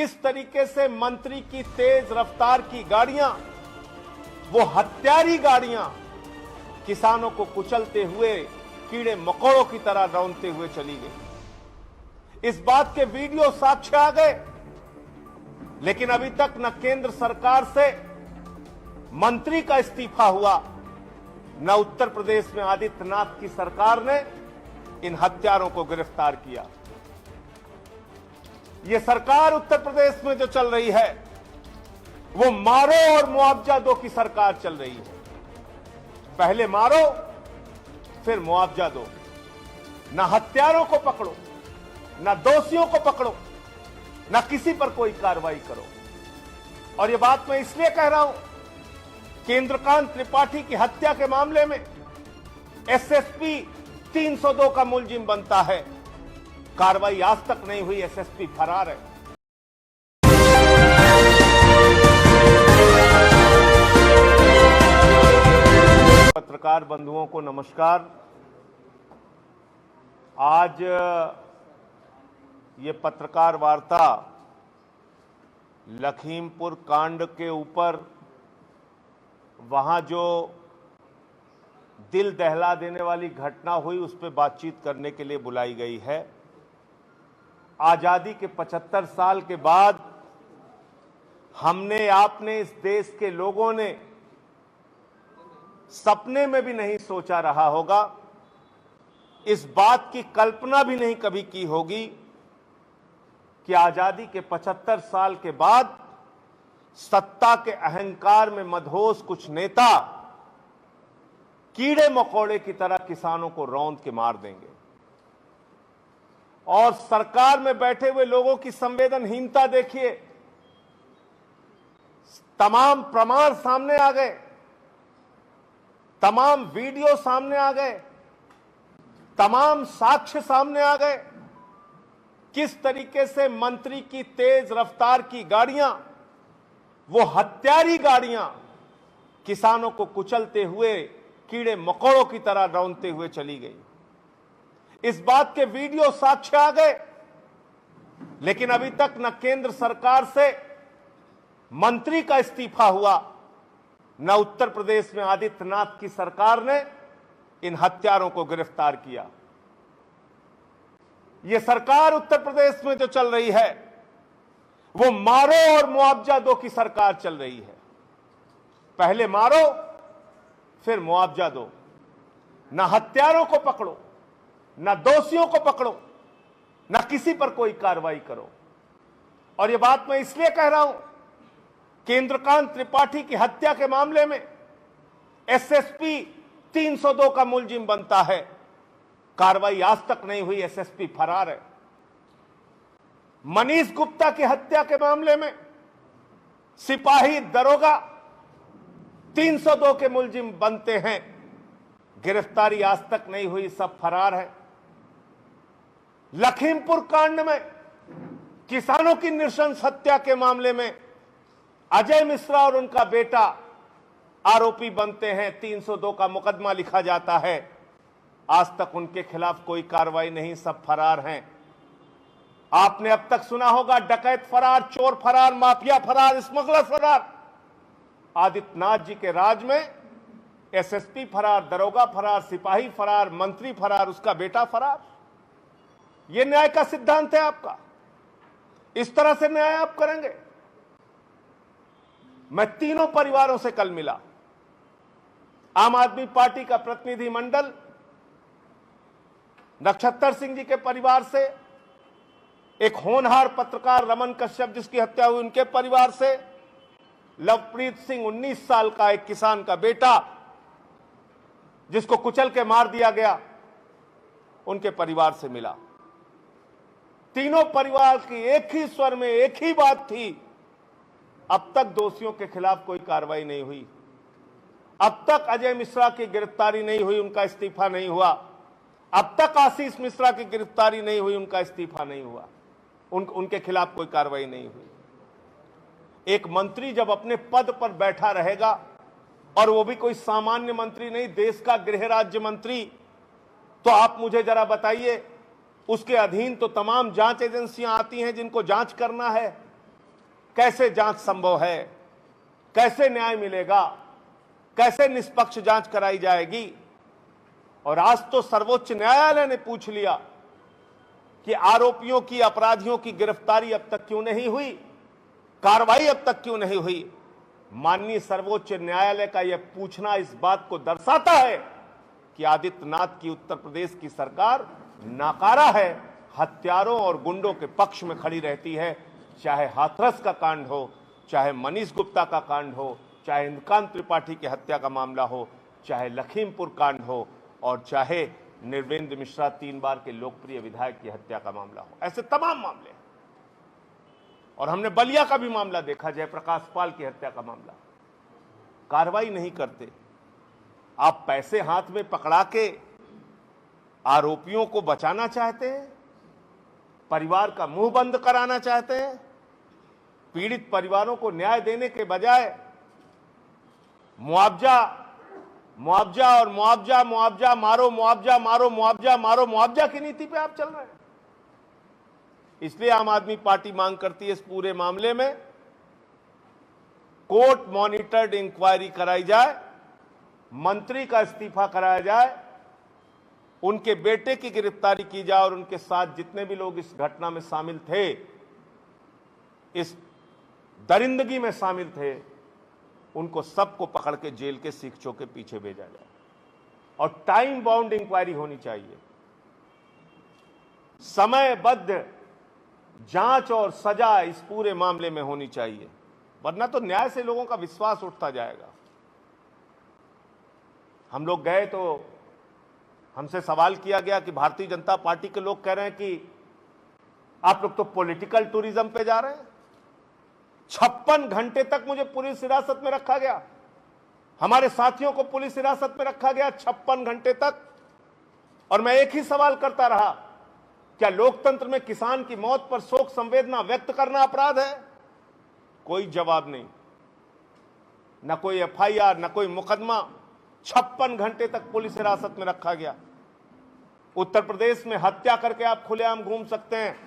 किस तरीके से मंत्री की तेज रफ्तार की गाड़ियां, वो हत्यारी गाड़ियां किसानों को कुचलते हुए कीड़े मकोड़ों की तरह रौंदते हुए चली गई। इस बात के वीडियो साक्ष्य आ गए, लेकिन अभी तक न केंद्र सरकार से मंत्री का इस्तीफा हुआ, न उत्तर प्रदेश में आदित्यनाथ की सरकार ने इन हत्यारों को गिरफ्तार किया। यह सरकार उत्तर प्रदेश में जो चल रही है वो मारो और मुआवजा दो की सरकार चल रही है। पहले मारो फिर मुआवजा दो। न हत्यारों को पकड़ो, न दोषियों को पकड़ो, न किसी पर कोई कार्रवाई करो। और यह बात मैं इसलिए कह रहा हूं, केंद्रकांत त्रिपाठी की हत्या के मामले में एसएसपी 302 का मुलजिम बनता है, कार्रवाई आज तक नहीं हुई, एसएसपी फरार है। पत्रकार बंधुओं को नमस्कार। आज ये पत्रकार वार्ता लखीमपुर कांड के ऊपर, वहां जो दिल दहला देने वाली घटना हुई उस पर बातचीत करने के लिए बुलाई गई है। आजादी के 75 साल के बाद हमने, आपने, इस देश के लोगों ने सपने में भी नहीं सोचा रहा होगा, इस बात की कल्पना भी नहीं कभी की होगी कि आजादी के 75 साल के बाद सत्ता के अहंकार में मदहोश कुछ नेता कीड़े मकोड़े की तरह किसानों को रौंद के मार देंगे। और सरकार में बैठे हुए लोगों की संवेदनहीनता देखिए। तमाम प्रमाण सामने आ गए, तमाम वीडियो सामने आ गए, तमाम साक्ष्य सामने आ गए। किस तरीके से मंत्री की तेज रफ्तार की गाड़ियां, वो हत्यारी गाड़ियां किसानों को कुचलते हुए कीड़े मकोड़ों की तरह रौंदते हुए चली गई। इस बात के वीडियो साक्ष्य आ गए, लेकिन अभी तक न केंद्र सरकार से मंत्री का इस्तीफा हुआ, न उत्तर प्रदेश में आदित्यनाथ की सरकार ने इन हत्यारों को गिरफ्तार किया। यह सरकार उत्तर प्रदेश में जो चल रही है वो मारो और मुआवजा दो की सरकार चल रही है। पहले मारो फिर मुआवजा दो। न हत्यारों को पकड़ो, न दोषियों को पकड़ो, न किसी पर कोई कार्रवाई करो। और यह बात मैं इसलिए कह रहा हूं, केंद्रकांत त्रिपाठी की हत्या के मामले में एसएसपी 302 का मुलजिम बनता है, कार्रवाई आज तक नहीं हुई, एसएसपी फरार है। मनीष गुप्ता की हत्या के मामले में सिपाही दरोगा 302 के मुलजिम बनते हैं, गिरफ्तारी आज तक नहीं हुई, सब फरार है। लखीमपुर कांड में किसानों की नृशंस हत्या के मामले में अजय मिश्रा और उनका बेटा आरोपी बनते हैं, 302 का मुकदमा लिखा जाता है, आज तक उनके खिलाफ कोई कार्रवाई नहीं, सब फरार हैं। आपने अब तक सुना होगा डकैत फरार, चोर फरार, माफिया फरार, स्मगलर फरार। आदित्यनाथ जी के राज में एसएसपी फरार, दरोगा फरार, सिपाही फरार, मंत्री फरार, उसका बेटा फरार। यह न्याय का सिद्धांत है आपका? इस तरह से न्याय आप करेंगे? मैं तीनों परिवारों से कल मिला। आम आदमी पार्टी का प्रतिनिधि मंडल, नक्षत्र सिंह जी के परिवार से, एक होनहार पत्रकार रमन कश्यप जिसकी हत्या हुई उनके परिवार से, लवप्रीत सिंह 19 साल का एक किसान का बेटा जिसको कुचल के मार दिया गया, उनके परिवार से मिला। तीनों परिवार की एक ही स्वर में एक ही बात थी, अब तक दोषियों के खिलाफ कोई कार्रवाई नहीं हुई, अब तक अजय मिश्रा की गिरफ्तारी नहीं हुई, उनका इस्तीफा नहीं हुआ, अब तक आशीष मिश्रा की गिरफ्तारी नहीं हुई, उनका इस्तीफा नहीं हुआ, उनके खिलाफ कोई कार्रवाई नहीं हुई। एक मंत्री जब अपने पद पर बैठा रहेगा, और वो भी कोई सामान्य मंत्री नहीं, देश का गृह राज्य मंत्री, तो आप मुझे जरा बताइए, उसके अधीन तो तमाम जांच एजेंसियां आती हैं जिनको जांच करना है, कैसे जांच संभव है, कैसे न्याय मिलेगा, कैसे निष्पक्ष जांच कराई जाएगी। और आज तो सर्वोच्च न्यायालय ने पूछ लिया कि आरोपियों की, अपराधियों की गिरफ्तारी अब तक क्यों नहीं हुई, कार्रवाई अब तक क्यों नहीं हुई। माननीय सर्वोच्च न्यायालय का यह पूछना इस बात को दर्शाता है कि आदित्यनाथ की उत्तर प्रदेश की सरकार नाकारा है, हत्यारों और गुंडों के पक्ष में खड़ी रहती है। चाहे हाथरस का कांड हो, चाहे मनीष गुप्ता का कांड हो, चाहे इंद्रकांत त्रिपाठी की हत्या का मामला हो, चाहे लखीमपुर कांड हो, और चाहे निर्वेंद्र मिश्रा 3 बार के लोकप्रिय विधायक की हत्या का मामला हो। ऐसे तमाम मामले। और हमने बलिया का भी मामला देखा, जयप्रकाश पाल की हत्या का मामला। कार्रवाई नहीं करते। आप पैसे हाथ में पकड़ा के आरोपियों को बचाना चाहते हैं, परिवार का मुंह बंद कराना चाहते हैं। पीड़ित परिवारों को न्याय देने के बजाय मुआवजा मुआवजा और मुआवजा, मुआवजा मारो, मुआवजा मारो, मुआवजा मारो, मुआवजा की नीति पे आप चल रहे हैं। इसलिए आम आदमी पार्टी मांग करती है इस पूरे मामले में कोर्ट मॉनिटर्ड इंक्वायरी कराई जाए, मंत्री का इस्तीफा कराया जाए, उनके बेटे की गिरफ्तारी की जाए और उनके साथ जितने भी लोग इस घटना में शामिल थे, इस दरिंदगी में शामिल थे, उनको सबको पकड़ के जेल के सीखचों के पीछे भेजा जाए। और टाइम बाउंड इंक्वायरी होनी चाहिए, समयबद्ध जांच और सजा इस पूरे मामले में होनी चाहिए, वरना तो न्याय से लोगों का विश्वास उठता जाएगा। हम लोग गए तो हमसे सवाल किया गया कि भारतीय जनता पार्टी के लोग कह रहे हैं कि आप लोग तो पॉलिटिकल टूरिज्म पे जा रहे हैं। 56 घंटे तक मुझे पुलिस हिरासत में रखा गया, हमारे साथियों को पुलिस हिरासत में रखा गया 56 घंटे तक। और मैं एक ही सवाल करता रहा, क्या लोकतंत्र में किसान की मौत पर शोक संवेदना व्यक्त करना अपराध है? कोई जवाब नहीं, न कोई एफआईआर, न कोई मुकदमा। 56 घंटे तक पुलिस हिरासत में रखा गया। उत्तर प्रदेश में हत्या करके आप खुलेआम घूम सकते हैं,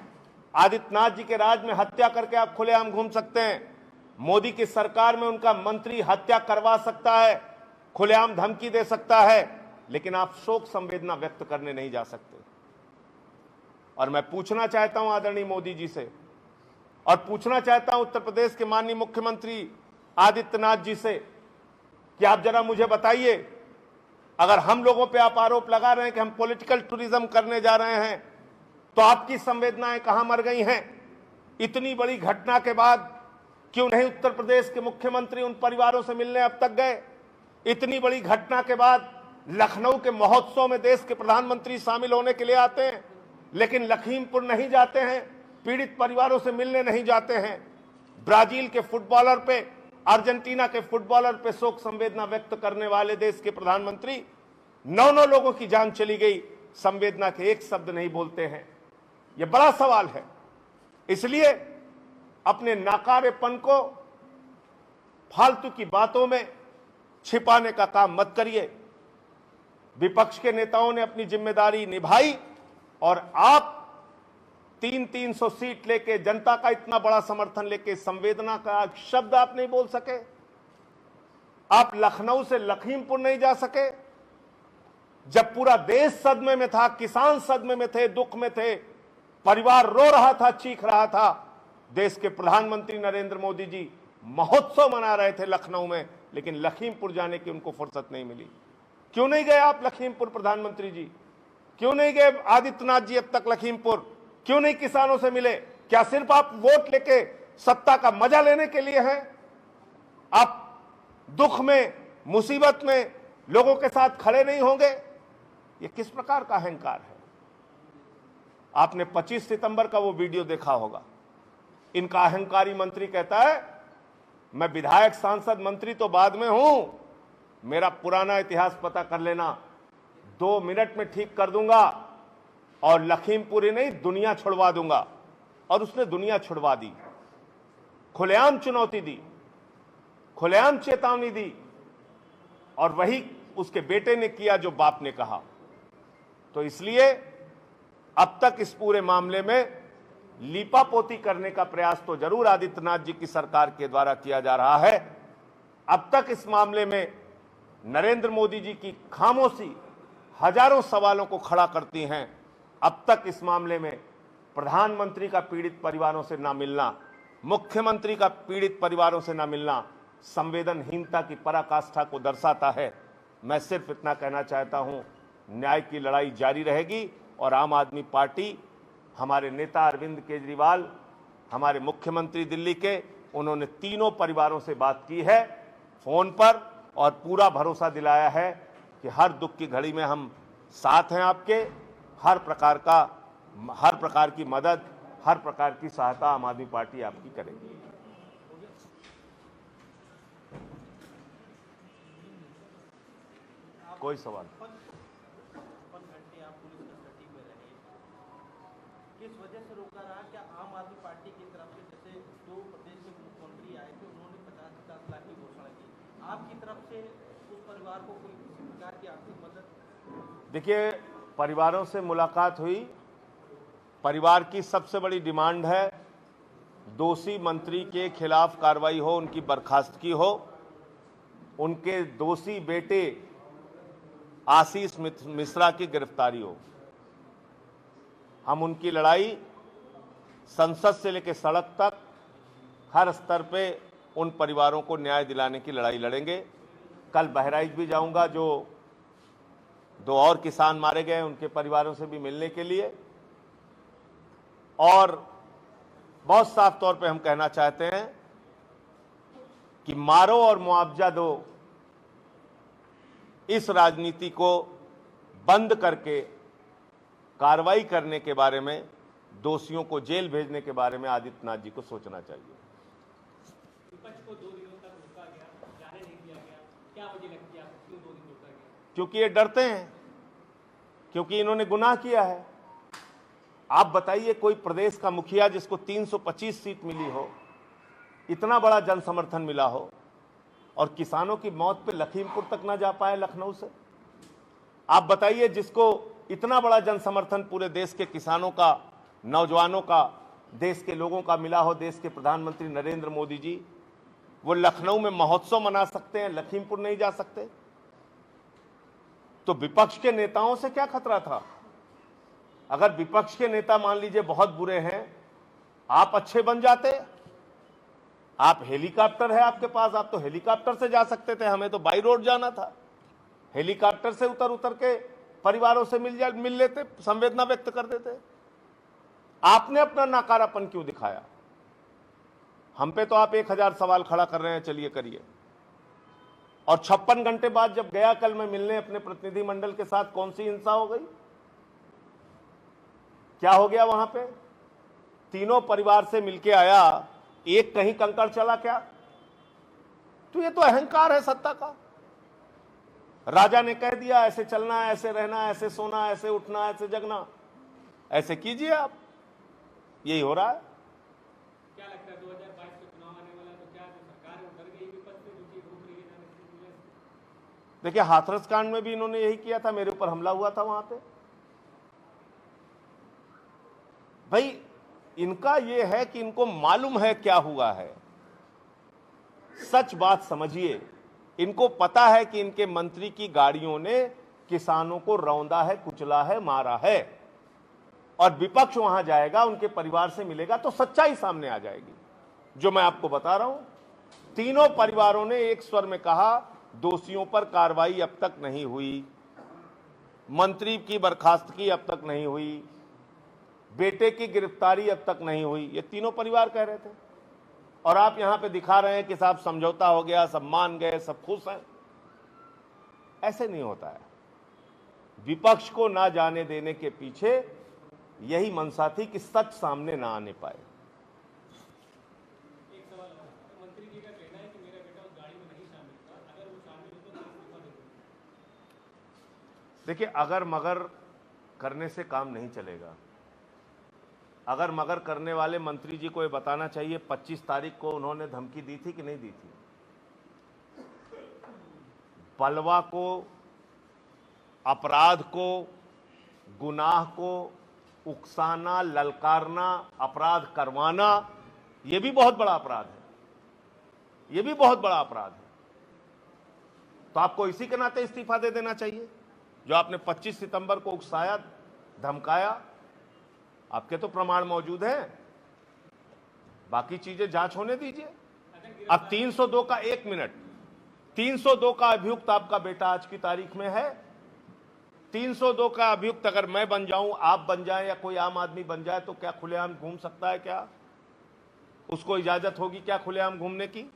आदित्यनाथ जी के राज में हत्या करके आप खुलेआम घूम सकते हैं, मोदी की सरकार में उनका मंत्री हत्या करवा सकता है, खुलेआम धमकी दे सकता है, लेकिन आप शोक संवेदना व्यक्त करने नहीं जा सकते। और मैं पूछना चाहता हूं आदरणीय मोदी जी से, और पूछना चाहता हूं उत्तर प्रदेश के माननीय मुख्यमंत्री आदित्यनाथ जी से कि आप जरा मुझे बताइए, अगर हम लोगों पे आप आरोप लगा रहे हैं कि हम पॉलिटिकल टूरिज्म करने जा रहे हैं, तो आपकी संवेदनाएं कहां मर गई हैं? इतनी बड़ी घटना के बाद क्यों नहीं उत्तर प्रदेश के मुख्यमंत्री उन परिवारों से मिलने अब तक गए? इतनी बड़ी घटना के बाद लखनऊ के महोत्सव में देश के प्रधानमंत्री शामिल होने के लिए आते हैं, लेकिन लखीमपुर नहीं जाते हैं, पीड़ित परिवारों से मिलने नहीं जाते हैं। ब्राजील के फुटबॉलर पे, अर्जेंटीना के फुटबॉलर पे शोक संवेदना व्यक्त करने वाले देश के प्रधानमंत्री 9 लोगों की जान चली गई, संवेदना के एक शब्द नहीं बोलते हैं। यह बड़ा सवाल है। इसलिए अपने नाकारेपन को फालतू की बातों में छिपाने का काम मत करिए। विपक्ष के नेताओं ने अपनी जिम्मेदारी निभाई और आप 300 सीट लेके, जनता का इतना बड़ा समर्थन लेके संवेदना का शब्द आप नहीं बोल सके। आप लखनऊ से लखीमपुर नहीं जा सके, जब पूरा देश सदमे में था, किसान सदमे में थे, दुख में थे, परिवार रो रहा था, चीख रहा था। देश के प्रधानमंत्री नरेंद्र मोदी जी महोत्सव मना रहे थे लखनऊ में, लेकिन लखीमपुर जाने की उनको फुर्सत नहीं मिली। क्यों नहीं गए आप लखीमपुर प्रधानमंत्री जी? क्यों नहीं गए आदित्यनाथ जी अब तक लखीमपुर? क्यों नहीं किसानों से मिले? क्या सिर्फ आप वोट लेके सत्ता का मजा लेने के लिए हैं? आप दुख में, मुसीबत में लोगों के साथ खड़े नहीं होंगे? ये किस प्रकार का अहंकार है? आपने 25 सितंबर का वो वीडियो देखा होगा। इनका अहंकारी मंत्री कहता है, मैं विधायक, सांसद, मंत्री तो बाद में हूं, मेरा पुराना इतिहास पता कर लेना, 2 मिनट में ठीक कर दूंगा और लखीमपुर ही नहीं दुनिया छुड़वा दूंगा। और उसने दुनिया छुड़वा दी, खुलेआम चुनौती दी, खुलेआम चेतावनी दी, और वही उसके बेटे ने किया जो बाप ने कहा। तो इसलिए अब तक इस पूरे मामले में लीपापोती करने का प्रयास तो जरूर आदित्यनाथ जी की सरकार के द्वारा किया जा रहा है। अब तक इस मामले में नरेंद्र मोदी जी की खामोशी हजारों सवालों को खड़ा करती हैं। अब तक इस मामले में प्रधानमंत्री का पीड़ित परिवारों से ना मिलना, मुख्यमंत्री का पीड़ित परिवारों से ना मिलना संवेदनहीनता की पराकाष्ठा को दर्शाता है। मैं सिर्फ इतना कहना चाहता हूं, न्याय की लड़ाई जारी रहेगी और आम आदमी पार्टी, हमारे नेता अरविंद केजरीवाल, हमारे मुख्यमंत्री दिल्ली के, उन्होंने तीनों परिवारों से बात की है फोन पर और पूरा भरोसा दिलाया है कि हर दुख की घड़ी में हम साथ हैं आपके। हर प्रकार की मदद, हर प्रकार की सहायता आम आदमी पार्टी आपकी करेगी। कोई सवाल? किस वजह से रोका रहा? क्या आम आदमी पार्टी की तरफ से, जैसे दो प्रदेश के मुख्यमंत्री आए थे, उन्होंने 50-50 लाख की घोषणा की, आपकी तरफ से उस परिवार को कोई किसी प्रकार की आर्थिक मदद? देखिए, परिवारों से मुलाकात हुई। परिवार की सबसे बड़ी डिमांड है दोषी मंत्री के खिलाफ कार्रवाई हो, उनकी बर्खास्तगी हो, उनके दोषी बेटे आशीष मिश्रा की गिरफ्तारी हो। हम उनकी लड़ाई संसद से लेकर सड़क तक हर स्तर पे उन परिवारों को न्याय दिलाने की लड़ाई लड़ेंगे। कल बहराइच भी जाऊंगा, जो 2 और किसान मारे गए उनके परिवारों से भी मिलने के लिए। और बहुत साफ तौर पे हम कहना चाहते हैं कि मारो और मुआवजा दो, इस राजनीति को बंद करके कार्रवाई करने के बारे में, दोषियों को जेल भेजने के बारे में आदित्यनाथ जी को सोचना चाहिए। विपक्ष को 2 दिनों तक रोका गया, जाने नहीं दिया गया, क्या वजह लगती है आपको, क्यों 2 दिन रोका गया? क्योंकि ये डरते हैं, क्योंकि इन्होंने गुनाह किया है। आप बताइए, कोई प्रदेश का मुखिया जिसको 325 सीट मिली हो, इतना बड़ा जन समर्थन मिला हो, और किसानों की मौत पे लखीमपुर तक ना जा पाए लखनऊ से। आप बताइए, जिसको इतना बड़ा जन समर्थन पूरे देश के किसानों का, नौजवानों का, देश के लोगों का मिला हो, देश के प्रधानमंत्री नरेंद्र मोदी जी, वो लखनऊ में महोत्सव मना सकते हैं, लखीमपुर नहीं जा सकते। तो विपक्ष के नेताओं से क्या खतरा था? अगर विपक्ष के नेता मान लीजिए बहुत बुरे हैं, आप अच्छे बन जाते। आप हेलीकॉप्टर है आपके पास, आप तो हेलीकॉप्टर से जा सकते थे, हमें तो बाई रोड जाना था। हेलीकॉप्टर से उतर के परिवारों से मिल लेते, संवेदना व्यक्त कर देते। आपने अपना नाकारापन क्यों दिखाया? हम पे तो आप 1000 सवाल खड़ा कर रहे हैं, चलिए करिए। और 56 घंटे बाद जब गया कल मैं मिलने अपने प्रतिनिधि मंडल के साथ, कौन सी हिंसा हो गई? क्या हो गया वहां पे? तीनों परिवार से मिलके आया, एक कहीं कंकड़ चला क्या? तो ये तो अहंकार है सत्ता का। राजा ने कह दिया ऐसे चलना, ऐसे रहना, ऐसे सोना, ऐसे उठना, ऐसे जगना, ऐसे कीजिए आप। यही हो रहा है। क्या लगता है 2022 के चुनाव आने वाला, तो क्या जो सरकार है वो डर गई विपक्ष से, जो चीज रोक रही है जाने से? देखिए, हाथरस कांड में भी इन्होंने यही किया था, मेरे ऊपर हमला हुआ था वहां पे। भाई, इनका यह है कि इनको मालूम है क्या हुआ है। सच बात समझिए, इनको पता है कि इनके मंत्री की गाड़ियों ने किसानों को रौंदा है, कुचला है, मारा है। और विपक्ष वहां जाएगा, उनके परिवार से मिलेगा, तो सच्चाई सामने आ जाएगी, जो मैं आपको बता रहा हूं। तीनों परिवारों ने एक स्वर में कहा, दोषियों पर कार्रवाई अब तक नहीं हुई, मंत्री की बर्खास्तगी अब तक नहीं हुई, बेटे की गिरफ्तारी अब तक नहीं हुई। ये तीनों परिवार कह रहे थे। और आप यहां पे दिखा रहे हैं कि साहब समझौता हो गया, सब मान गए, सब खुश हैं। ऐसे नहीं होता है। विपक्ष को ना जाने देने के पीछे यही मंशा थी कि सच सामने ना आने पाए। एक सवाल, मंत्री जी का कहना है कि मेरा बेटा उस गाड़ी में नहीं शामिल था, अगर वो शामिल हो तो इस्तीफा दे दूंगा। देखिए, अगर मगर करने से काम नहीं चलेगा। अगर मगर करने वाले मंत्री जी को ये बताना चाहिए 25 तारीख को उन्होंने धमकी दी थी कि नहीं दी थी। बलवा को, अपराध को, गुनाह को उकसाना, ललकारना, अपराध करवाना, यह भी बहुत बड़ा अपराध है। यह भी बहुत बड़ा अपराध है। तो आपको इसी के नाते इस्तीफा दे देना चाहिए जो आपने 25 सितंबर को उकसाया, धमकाया। आपके तो प्रमाण मौजूद हैं, बाकी चीजें जांच होने दीजिए। अब 302 का 1 मिनट, 302 का अभियुक्त आपका बेटा आज की तारीख में है। 302 का अभियुक्त अगर मैं बन जाऊं, आप बन जाएं या कोई आम आदमी बन जाए तो क्या खुलेआम घूम सकता है? क्या उसको इजाजत होगी क्या खुलेआम घूमने की?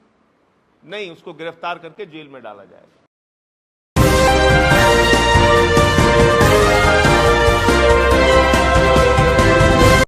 नहीं, उसको गिरफ्तार करके जेल में डाला जाएगा।